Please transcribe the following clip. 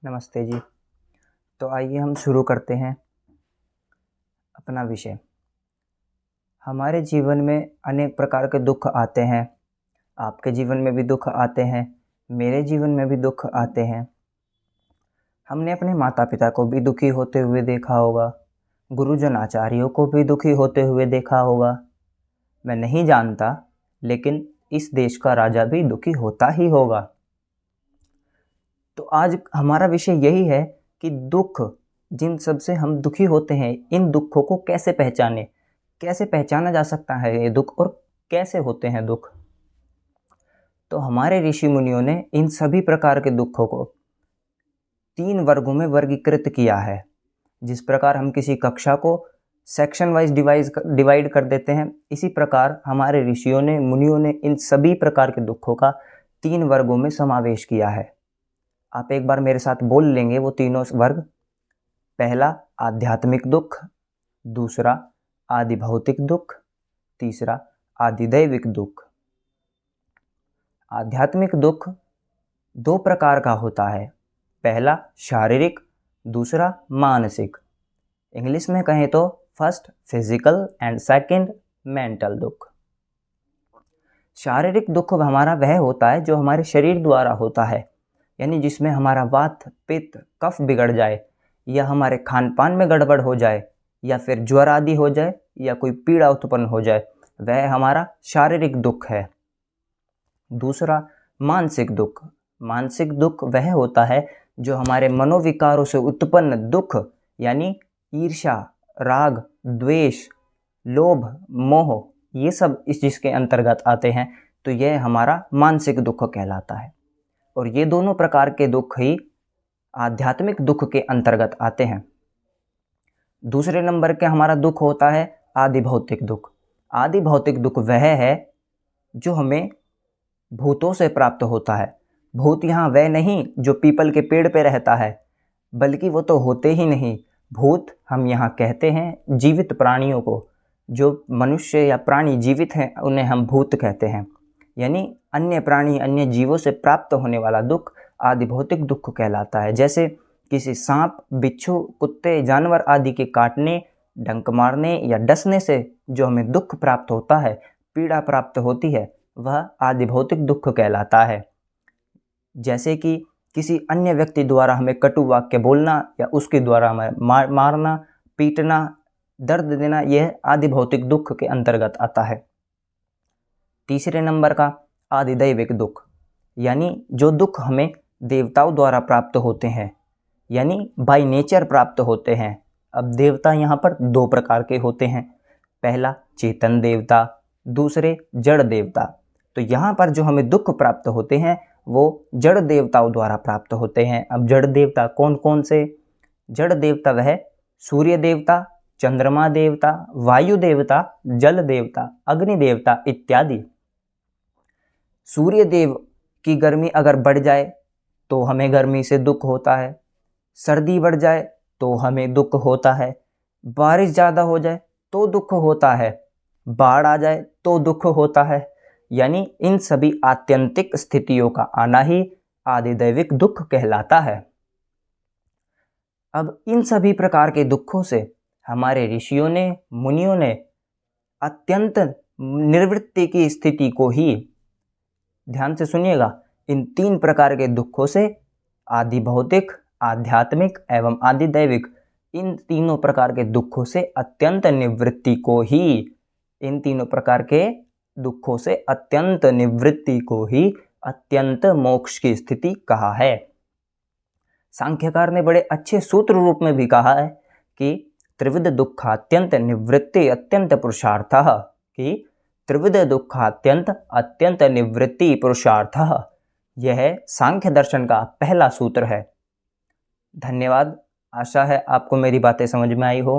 नमस्ते जी। तो आइए हम शुरू करते हैं अपना विषय। हमारे जीवन में अनेक प्रकार के दुख आते हैं। आपके जीवन में भी दुख आते हैं, मेरे जीवन में भी दुख आते हैं। हमने अपने माता पिता को भी दुखी होते हुए देखा होगा, गुरुजन आचार्यों को भी दुखी होते हुए देखा होगा। मैं नहीं जानता, लेकिन इस देश का राजा भी दुखी होता ही होगा। तो आज हमारा विषय यही है कि दुख, जिन सब से हम दुखी होते हैं, इन दुखों को कैसे पहचाने, कैसे पहचाना जा सकता है ये दुख और कैसे होते हैं दुख। तो हमारे ऋषि मुनियों ने इन सभी प्रकार के दुखों को 3 वर्गों में वर्गीकृत किया है। जिस प्रकार हम किसी कक्षा को सेक्शन वाइज डिवाइड कर देते हैं, इसी प्रकार हमारे ऋषियों ने, मुनियों ने इन सभी प्रकार के दुखों का 3 वर्गों में समावेश किया है। आप एक बार मेरे साथ बोल लेंगे वो तीनों वर्ग। पहला आध्यात्मिक दुख, दूसरा आदि भौतिक दुख, तीसरा आदिदैविक दुख। आध्यात्मिक दुख 2 प्रकार का होता है, पहला शारीरिक, दूसरा मानसिक। इंग्लिश में कहें तो first physical and second mental दुख। शारीरिक दुख हमारा वह होता है जो हमारे शरीर द्वारा होता है, यानी जिसमें हमारा वात, पित्त, कफ बिगड़ जाए, या हमारे खान पान में गड़बड़ हो जाए, या फिर ज्वर आदि हो जाए, या कोई पीड़ा उत्पन्न हो जाए, वह हमारा शारीरिक दुख है। दूसरा मानसिक दुख। मानसिक दुख वह होता है जो हमारे मनोविकारों से उत्पन्न दुख, यानी ईर्ष्या, राग, द्वेष, लोभ, मोह, ये सब इस चीज़ के अंतर्गत आते हैं। तो यह हमारा मानसिक दुख कहलाता है। और ये दोनों प्रकार के दुख ही आध्यात्मिक दुख के अंतर्गत आते हैं। दूसरे नंबर के हमारा दुख होता है आदि भौतिक दुख। आदि भौतिक दुख वह है जो हमें भूतों से प्राप्त होता है। भूत यहाँ वह नहीं जो पीपल के पेड़ पे रहता है, बल्कि वो तो होते ही नहीं। भूत हम यहाँ कहते हैं जीवित प्राणियों को, जो मनुष्य या प्राणी जीवित हैं उन्हें हम भूत कहते हैं। यानी अन्य प्राणी, अन्य जीवों से प्राप्त होने वाला दुख आदि भौतिक दुख कहलाता है। जैसे किसी सांप, बिच्छू, कुत्ते, जानवर आदि के काटने, डंक मारने या डसने से जो हमें दुख प्राप्त होता है, पीड़ा प्राप्त होती है, वह आदि भौतिक दुख कहलाता है। जैसे कि किसी अन्य व्यक्ति द्वारा हमें कटु वाक्य बोलना या उसके द्वारा हमें मारना, पीटना, दर्द देना, यह आदि भौतिक दुख के अंतर्गत आता है। तीसरे नंबर का आदिदैविक दुख, यानी जो दुख हमें देवताओं द्वारा प्राप्त होते हैं, यानी बाय नेचर प्राप्त होते हैं। अब देवता यहाँ पर 2 प्रकार के होते हैं, पहला चेतन देवता, दूसरे जड़ देवता। तो यहाँ पर जो हमें दुख प्राप्त होते हैं वो जड़ देवताओं द्वारा प्राप्त होते हैं। अब जड़ देवता कौन कौन से? जड़ देवता वह सूर्य देवता, चंद्रमा देवता, वायु देवता, जल देवता, अग्नि देवता इत्यादि। सूर्य देव की गर्मी अगर बढ़ जाए तो हमें गर्मी से दुख होता है, सर्दी बढ़ जाए तो हमें दुख होता है, बारिश ज़्यादा हो जाए तो दुख होता है, बाढ़ आ जाए तो दुख होता है। यानी इन सभी आत्यंतिक स्थितियों का आना ही आदिदैविक दुख कहलाता है। अब इन सभी प्रकार के दुखों से हमारे ऋषियों ने, मुनियों ने अत्यंत निवृत्ति की स्थिति को ही, ध्यान से सुनिएगा, इन 3 प्रकार के दुखों से आदि भौतिक, आध्यात्मिक एवं आदिदैविक, इन तीनों प्रकार के दुखों से अत्यंत निवृत्ति को ही, इन तीनों प्रकार के दुखों से अत्यंत निवृत्ति को ही अत्यंत मोक्ष की स्थिति कहा है। सांख्यकार ने बड़े अच्छे सूत्र रूप में भी कहा है कि त्रिविध दुखात्यंत निवृत्ति अत्यंत पुरुषार्थः, कि त्रिविध दुखात्यंत अत्यंत निवृत्ति पुरुषार्थः, यह सांख्य दर्शन का पहला सूत्र है। धन्यवाद। आशा है आपको मेरी बातें समझ में आई हो।